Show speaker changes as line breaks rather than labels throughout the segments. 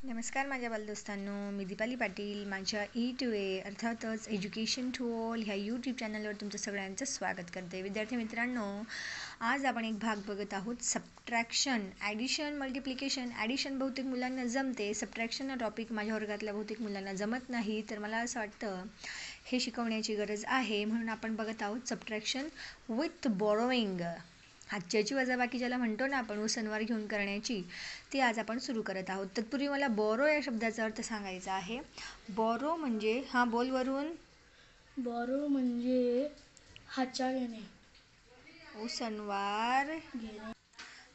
नमस्कार माझ्या बालदोस्तांनो, मी दीपाली पाटील. माझ्या E2A अर्थातच एज्युकेशन टू ऑल ह्या यूट्यूब चॅनलवर तुमचं सगळ्यांचं स्वागत करते. विद्यार्थी मित्रांनो, आज आपण एक भाग बघत आहोत सबट्रॅक्शन, ॲडिशन, मल्टिप्लिकेशन. ॲडिशन बहुतेक मुलांना जमते, सबट्रॅक्शन हा टॉपिक माझ्या वर्गातल्या बहुतेक मुलांना जमत नाही. तर मला असं वाटतं हे शिकवण्याची गरज आहे, म्हणून आपण बघत आहोत सबट्रॅक्शन विथ बॉरोइंग. हातच्याची वजाबाकी ज्याला म्हणतो ना आपण, उसनवार घेऊन करण्याची, ती आज आपण सुरू करत आहोत. तत्पूर्वी मला बॉरो या शब्दाचा अर्थ सांगायचा आहे. बॉरो म्हणजे बोल वरून.
बॉरो म्हणजे हातच्या घेणे,
उसनवार
घेणे.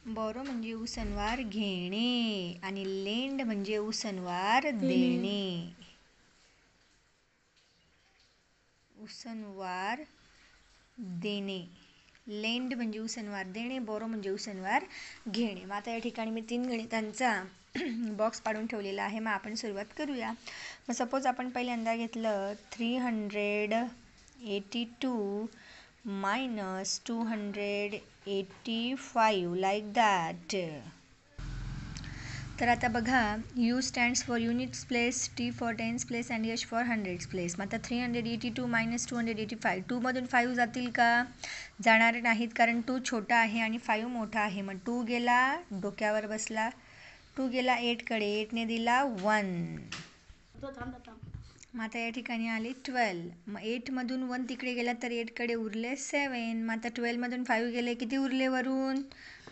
बॉरो म्हणजे उसनवार घेणे आणि लेंड म्हणजे उसनवार देणे. उसनवार देणे. लेंड म्हणजे उसनवार देणे, बॉरो म्हणजे उसनवार घेणे. मग आता या ठिकाणी मी 3 गणितांचा बॉक्स पाडून ठेवलेला आहे. मग आपण सुरुवात करूया. मग सपोज आपण पहिल्यांदा घेतलं 382 minus 285 लाईक दॅट. तर आता बघा, U stands for units place, T for tens place and H for hundreds place. मग आता 382 minus 285, 2 मधून 5 जातील का? जाणार नाहीत, कारण 2 छोटा आहे आणि 5 मोठा आहे. मग 2 गेला, डोक्यावर बसला. 2 गेला 8 कडे, 8 ने दिला 1. मग आता या ठिकाणी आले 12. मग 8 मधून 1 तिकडे गेला तर 8 कडे उरले 7. मग आता 12 मधून 5 गेले, किती उरले वरून?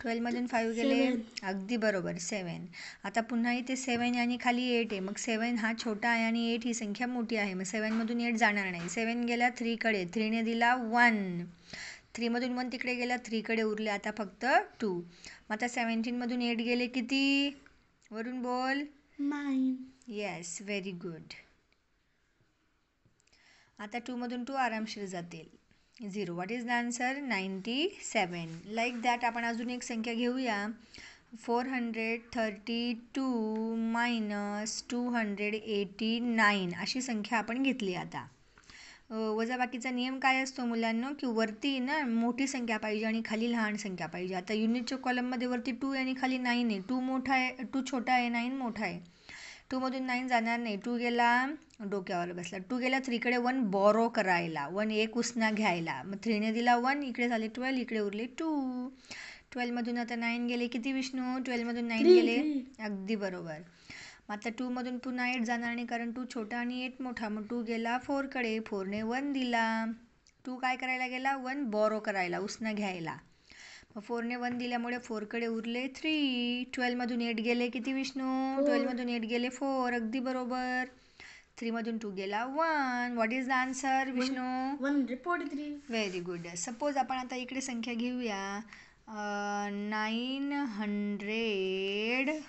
12 मधून 5 गेले, अगदी बरोबर 7. आता पुन्हा इथे 7 आणि खाली 8 आहे. मग 7 हा छोटा आहे आणि 8 ही संख्या मोठी आहे. मग 7 मधून 8 जाणार नाही. 7 गेला 3 कडे, 3 ने दिला 1. 3 मधून 1 तिकडे गेला, 3 कडे उरले आता फक्त 2. मग आता 17 मधून 8 गेले, किती वरून बोल?
9.
Yes, very good. आता 2 मधून 2 आरामशीर जातील. 0. What is the answer? 97. Like that आपण अजून एक संख्या घेऊया. 432 minus 289 अशी संख्या आपण घेतली. आता वजाबाकीचा नियम काय असतो मुलांना, की वरती ना मोठी संख्या पाहिजे आणि खाली लहान संख्या पाहिजे. आता युनिटच्या कॉलममध्ये वरती 2 आणि खाली 9 आहे. 2 मोठा आहे, 2 छोटा आहे, 9 मोठा आहे. 2 मधून 9 जाणार नाही. 2 गेला, डोक्यावर बसला. 2 गेला 3 कडे, 1 बॉरो करायला, 1 एक उसना घ्यायला. मग 3 ने दिला 1, इकडे झाले 12, इकडे उरले 2. 12 मधून आता 9 गेले, किती विष्णू? 12 मधून 9 गेले, अगदी बरोबर. मग आता 2 मधून पुन्हा 8 जाणार नाही, कारण 2 छोटा आणि 8 मोठा. मग 2 गेला 4 कडे, 4 ने 1 दिला. 2 काय करायला गेला? 1 बॉरो करायला, उसना घ्यायला. मग 4 ने 1 दिल्यामुळे 4 कडे उरले 3. 12 मधून 8 गेले, किती विष्णू? 12 मधून 8 गेले 4, अगदी बरोबर. 3 मधून 2 गेला 1. What is the answer Vishnu?
143.
Very good. Suppose आपण आता इकडे संख्या घेऊया 900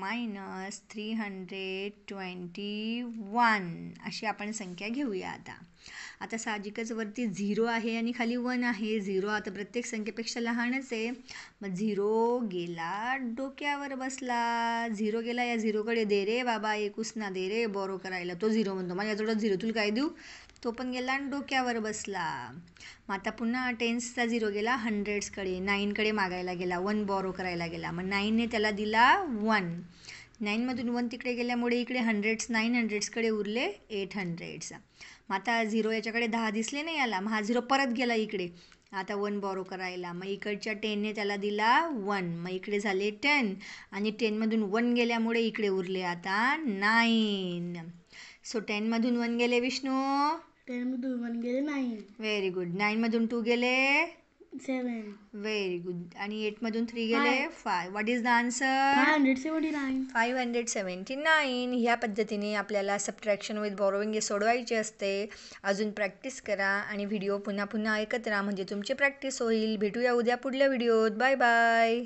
minus 321 अशी आपण संख्या घेऊया. आता साहजिकच वरती 0 आहे आणि खाली 1 आहे. 0 आता प्रत्येक संख्येपेक्षा लहानच आहे. मग 0 गेला, डोक्यावर बसला. 0 गेला, या 0 कडे दे रे बाबा, एक उसना दे रे बॉरो करायला. तो 0 म्हणतो, माझ्याजवळ 0, तुला काय देऊ? तो पण गेला आणि डोक्यावर बसला. मग आता पुन्हा टेन्सचा 0 गेला 100s कडे, 9 कडे मागायला गेला, 1 बॉरो करायला गेला. मग 9 ने त्याला दिला 1. 9 मधून 1 तिकडे गेल्यामुळे इकडे 100s 900s कडे उरले 800s. मग आता 0 याच्याकडे 10 दिसले नाही याला. मग हा 0 परत गेला इकडे, आता 1 बॉरो करायला. मग इकडच्या 10 ने त्याला दिला 1. मग इकडे झाले 10 आणि 10 मधून 1 गेल्यामुळे इकडे उरले आता 9. सो 10 मधून 1 गेले विष्णू,
10 मधून 1 गेले 9.
Very good. 9 मधून 2 गेले
7.
Very good. आणि 8 मधून 3 गेले 5. What is the answer?
579.
579. ह्या पद्धतीने आपल्याला सबट्रॅक्शन विथ बॉरोइंग हे सोडवायचे असते. अजून प्रॅक्टिस करा आणि व्हिडिओ पुन्हा पुन्हा ऐकत राहा, म्हणजे तुमची प्रॅक्टिस होईल. भेटूया उद्या पुढल्या व्हिडिओत. Bye bye.